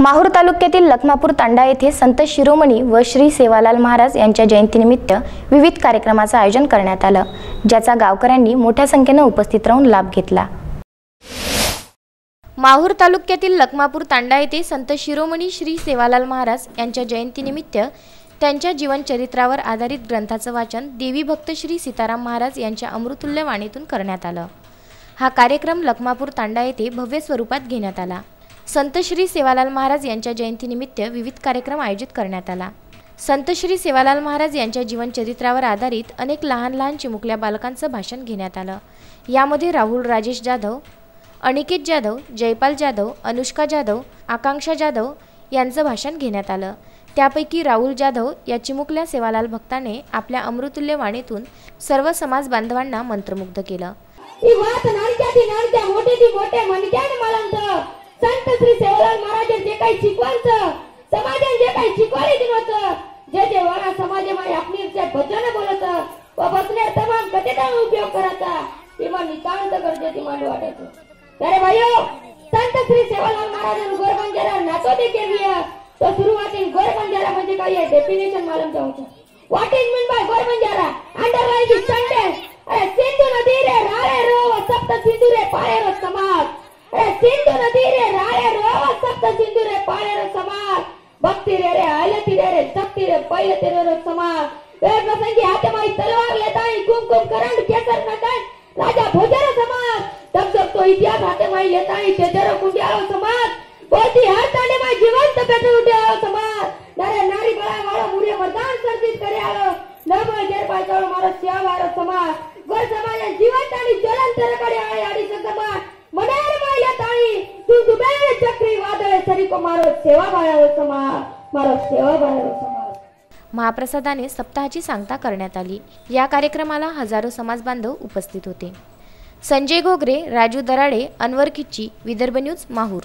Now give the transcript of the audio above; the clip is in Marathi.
माहूर तालुक्यातील लखमापूर तांडा येथे संत शिरोमणी व श्री सेवालाल महाराज यांच्या जयंतीनिमित्त विविध कार्यक्रमाचे आयोजन करण्यात आलं, ज्याचा गावकऱ्यांनी मोठ्या संख्येने उपस्थित राहून लाभ घेतला। माहूर तालुक्यातील लखमापूर तांडा येथे संत शिरोमणी श्री सेवालाल महाराज यांच्या जयंतीनिमित्त त्यांच्या जीवनचरित्रावर आधारित ग्रंथाचे वाचन देवी भक्त श्री सीताराम महाराज यांच्या अमृतुल्य वाणीतून करण्यात आलं। हा कार्यक्रम लखमापूर तांडा येथे भव्य स्वरूपात घेण्यात आला। संत श्री सेवालाल महाराज यांच्या जयंतीनिमित्त विविध कार्यक्रम आयोजित करण्यात आला। संत श्री सेवालाल महाराज यांच्या जीवनचरित्रावर आधारित अनेक लहान चिमुकल्या बालकांचं भाषण घेण्यात आलं। यामध्ये राहुल राजेश जाधव, अनिकेत जाधव, जयपाल जाधव, अनुष्का जाधव, आकांक्षा जाधव यांचं भाषण घेण्यात आलं। त्यापैकी राहुल जाधव या चिमुकल्या सेवालाल भक्ताने आपल्या अमृतुल्य वाणीतून सर्व समाज बांधवांना मंत्रमुग्ध केलं। संत श्री सेवालाल महाराज जे काही शिकवायचं समाजाने जे काही शिकवायला दिलं होतं, जे वारा समाजामध्ये आपली भजन बोलत व बसल्या तमाम कथेचा उपयोग करायचा किंवा नितांत गरजेची मांड वाटायचं। अरे भाईओ, संत श्री सेवालाल महाराजांनी गोरबंजारा नातो दे केली तो सुरुवातीला गोरबंजारा म्हणजे काय आहे डेफिनेशन मालूम जाऊचं। What is mean by Gorbanjara? Underline the sentence. अरे सिंधु नदी रे राळे रो सप्त सिंधु रे पाळे रो समाज। अरे सिंधु नदी रे राळे रो सप्त सिंधु रे पाळे रो समाज। भक्ति रे रे आलती रे शक्ति रे पयते रे समाज। वे प्रसंगी हाथे में तलवार लेता ही कुमकुम करंट केसर नटन राजा भोजर समाज। तब जब तो इतिहास हाथे में लेता ही तेजर कुंडियालो समाज। बोलती हर तांडे में जीवंत बैठे उठे समाज। नारे नारी बड़ा वाला मुरे मर्दान सर्जित करे आलो नमो जय पाचो मारो सेवावारो समाज। गोर समाज जीवंत आणि ज्वलंत रकडे आळे आडी समाज। मनार माया ताणी तू दुबेर चक्री वादळ सरी को मारो सेवावारो समाज, मारो सेवावारो समाज। महाप्रसादाने सप्ताहाची सांगता करण्यात आली। या कार्यक्रमाला हजारो समाज बांधव उपस्थित होते। संजय घोगरे, राजू दराडे, अनवर किच्ची, विदर्भ न्यूज, माहूर।